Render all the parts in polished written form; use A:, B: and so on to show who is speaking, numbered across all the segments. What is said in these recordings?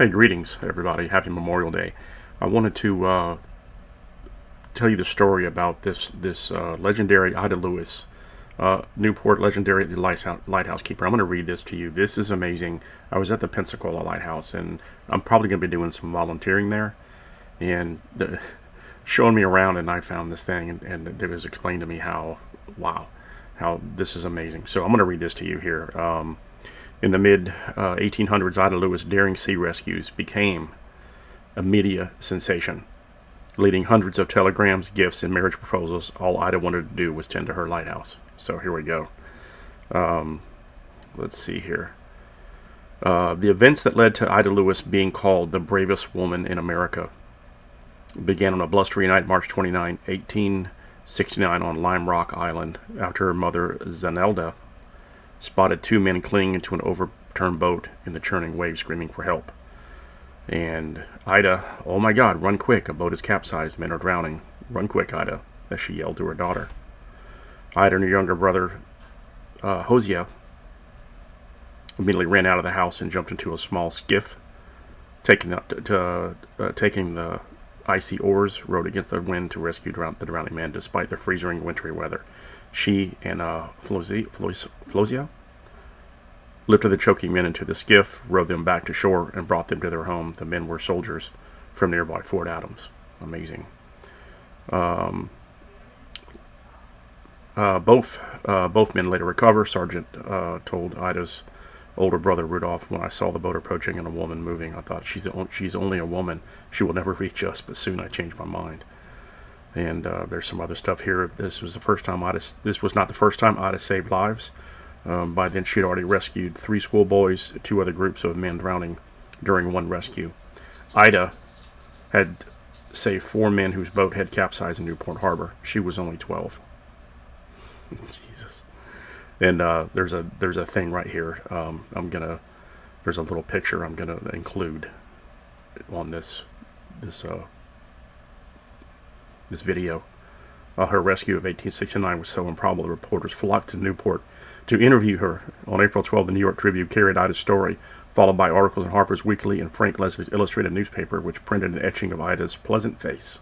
A: Hey, greetings, everybody. Happy Memorial Day. I wanted to tell you the story about this legendary Ida Lewis, Newport legendary lighthouse keeper. I'm going to read this to you. This is amazing. I was at the Pensacola Lighthouse, and I'm probably going to be doing some volunteering there. And showing me around, and I found this thing, and it was explained to me how, wow, how this is amazing. So I'm going to read this to you here. In the mid 1800s, Ida Lewis' daring sea rescues became a media sensation, leading hundreds of telegrams, gifts, and marriage proposals. All Ida wanted to do was tend to her lighthouse. So here we go. Let's see here. The events that led to Ida Lewis being called the bravest woman in America began on a blustery night, March 29, 1869, on Lime Rock Island, after her mother, Zanelda, spotted two men clinging to an overturned boat in the churning waves, screaming for help. And Ida, "Oh my God, run quick, a boat is capsized, men are drowning. Run quick, Ida," as she yelled to her daughter. Ida and her younger brother, Hosea, immediately ran out of the house and jumped into a small skiff, taking the icy oars, rowed against the wind to rescue the drowning men, despite the freezing wintry weather. She and Flosia lifted the choking men into the skiff, rowed them back to shore, and brought them to their home. The men were soldiers from nearby Fort Adams. Amazing. Both men later recover. Sergeant told Ida's older brother Rudolph, "When I saw the boat approaching and a woman moving, I thought she's only a woman. She will never reach us. But soon I changed my mind." And there's some other stuff here. This was not the first time Ida saved lives. By then, she had already rescued 3 schoolboys, 2 other groups of men drowning during one rescue. Ida had saved 4 men whose boat had capsized in Newport Harbor. She was only 12. Jesus. And there's a thing right here. There's a little picture I'm gonna include on this video. Her rescue of 1869 was so improbable, the reporters flocked to Newport to interview her. On April 12, the New York Tribune carried Ida's story, followed by articles in Harper's Weekly and Frank Leslie's illustrated newspaper, which printed an etching of Ida's pleasant face.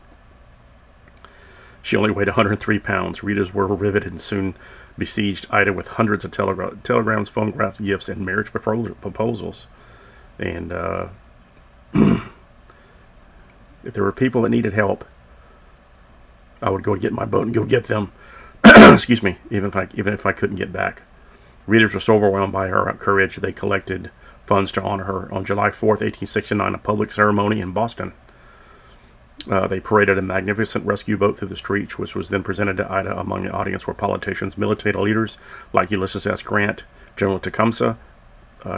A: She only weighed 103 pounds. Readers were riveted and soon besieged Ida with hundreds of telegrams, photographs, gifts, and marriage proposals. And if there were people that needed help, I would go get my boat and go get them. Excuse me, even if I couldn't get back. Readers were so overwhelmed by her courage, they collected funds to honor her. On July 4th, 1869, a public ceremony in Boston. They paraded a magnificent rescue boat through the streets, which was then presented to Ida. Among the audience were politicians, military leaders like Ulysses S. Grant, General Tecumseh,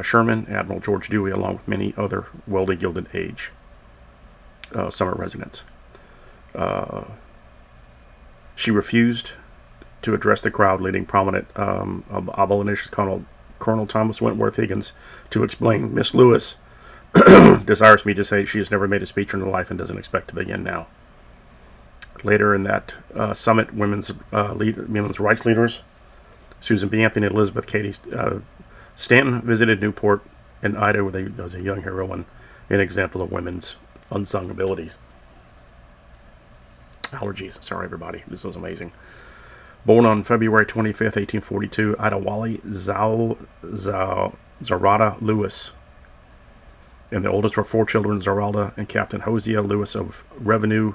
A: Sherman, Admiral George Dewey, along with many other wealthy Gilded Age summer residents. She refused to address the crowd, leading prominent abolitionist Colonel Thomas Wentworth Higgins to explain, "Miss Lewis desires me to say she has never made a speech in her life and doesn't expect to begin now." Later in that summit, women's rights leaders, Susan B. Anthony and Elizabeth Cady Stanton, visited Newport, and Ida was a young heroine, an example of women's unsung abilities. Allergies. Sorry, everybody. This was amazing. Born on February 25th, 1842, Idawalley Zoradia Lewis. And the oldest were 4 children, Zoraida and Captain Hosea Lewis of Revenue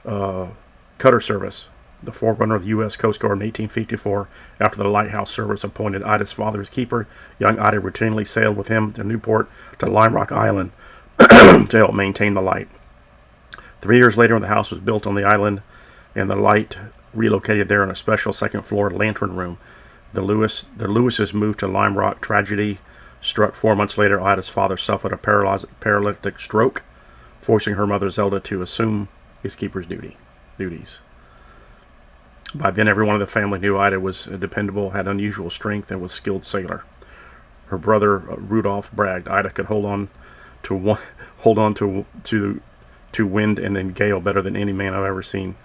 A: Cutter Service, the forerunner of the U.S. Coast Guard in 1854. After the Lighthouse service appointed Ida's father as keeper, young Ida routinely sailed with him to Newport to Lime Rock Island to help maintain the light. 3 years later, the house was built on the island, and the light relocated there in a special second-floor lantern room. The Lewises moved to Lime Rock. Tragedy struck 4 months later. Ida's father suffered a paralytic stroke, forcing her mother Zelda to assume his keeper's duties. By then, everyone in the family knew Ida was dependable, had unusual strength, and was a skilled sailor. Her brother Rudolph bragged Ida could hold on to wind and then gale better than any man I've ever seen.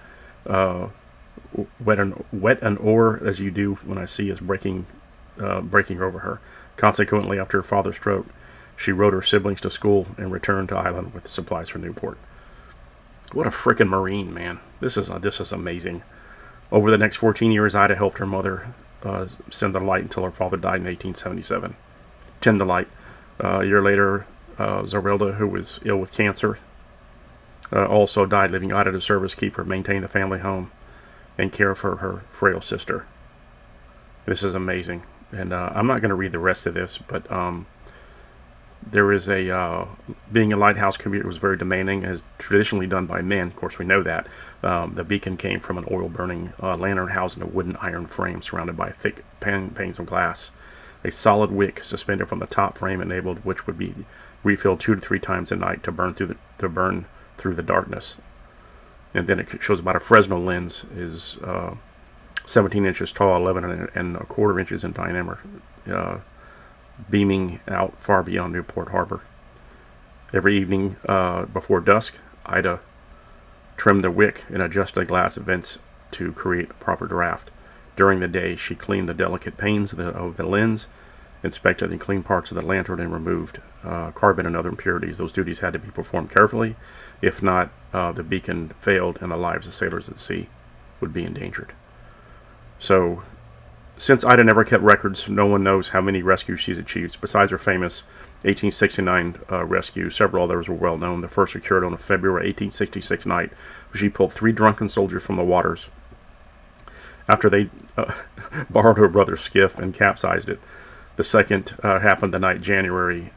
A: Wet an oar as you do when I see is breaking over her. Consequently, after her father's stroke, She rode her siblings to school and returned to Island with supplies for Newport. What a frickin' Marine, man. This is amazing. Over the next 14 years, Ida helped her mother send the light until her father died in 1877. Tend the light. A year later, Zoraida, who was ill with cancer, also died, leaving Ida to serve as keeper, maintain the family home, and care for her frail sister. This is amazing. And I'm not going to read the rest of this, but there is being a lighthouse commuter was very demanding, as traditionally done by men. Of course, we know that. The beacon came from an oil-burning lantern housed in a wooden iron frame surrounded by thick panes of glass. A solid wick suspended from the top frame enabled which would be refilled 2 to 3 times a night to burn through the darkness. And then it shows about a Fresnel lens is 17 inches tall, 11 and a quarter inches in diameter, beaming out far beyond Newport Harbor. Every evening before dusk, Ida trimmed the wick and adjusted the glass vents to create a proper draft. During the day, she cleaned the delicate panes of the lens, inspected and cleaned parts of the lantern, and removed carbon and other impurities. Those duties had to be performed carefully. If not, the beacon failed and the lives of sailors at sea would be endangered. So, since Ida never kept records, no one knows how many rescues she's achieved. Besides her famous 1869 rescue, several others were well known. The first occurred on a February 1866 night, where she pulled 3 drunken soldiers from the waters after they borrowed her brother's skiff and capsized it. The second happened the night January,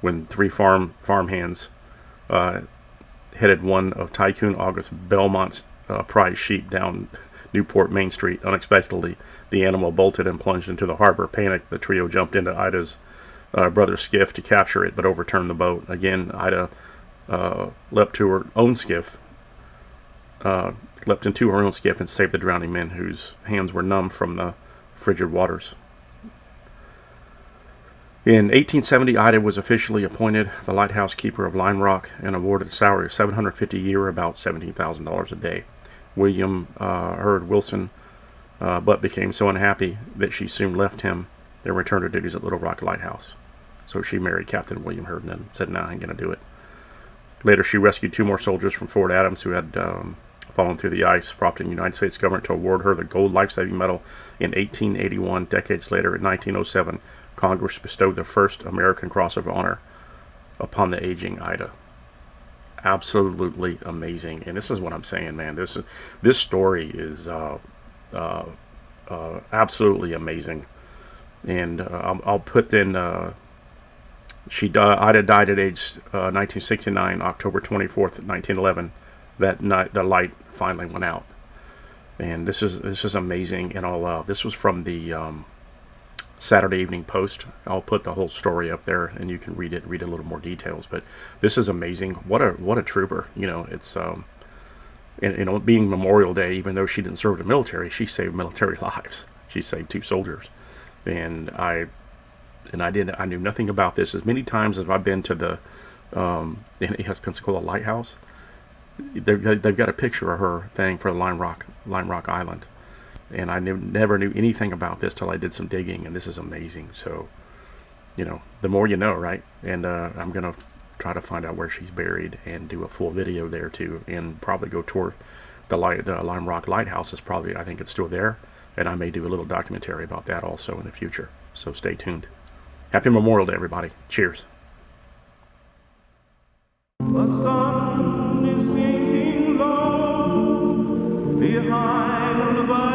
A: when 3 farmhands headed one of Tycoon August Belmont's prize sheep down Newport Main Street. Unexpectedly, the animal bolted and plunged into the harbor. Panicked, the trio jumped into Ida's brother's skiff to capture it, but overturned the boat. Again, Ida leapt into her own skiff and saved the drowning men, whose hands were numb from the frigid waters. In 1870, Ida was officially appointed the lighthouse keeper of Lime Rock and awarded a salary of $750 a year, about $17,000 a day. William Hurd Wilson but became so unhappy that she soon left him and returned to duties at Little Rock Lighthouse. So she married Captain William Hurd and then said, "No, I ain't going to do it." Later, she rescued 2 more soldiers from Fort Adams who had fallen through the ice, prompting the United States government to award her the Gold Lifesaving Medal in 1881. Decades later, in 1907, Congress bestowed the first American Cross of Honor upon the aging Ida. Absolutely amazing. And this is what I'm saying, man. This story is absolutely amazing. And I'll put in Ida died at age 1969, October 24th, 1911. That night, the light finally went out. And this is amazing. And this was from the Saturday Evening Post. I'll put the whole story up there, and you can read a little more details. But this is amazing. What a trooper. You know, it's and being Memorial Day, even though she didn't serve the military, she saved military lives. She saved 2 soldiers, and I knew nothing about this. As many times as I've been to the Pensacola Lighthouse, they've got a picture of her thing for Lime Rock Island. And I never knew anything about this till I did some digging, and this is amazing. So, you know, the more you know, right? And I'm going to try to find out where she's buried and do a full video there too, and probably go tour the Lime Rock Lighthouse. I think it's still there, and I may do a little documentary about that also in the future. So stay tuned. Happy Memorial Day, everybody. Cheers.
B: The sun is sinking low behind the vine.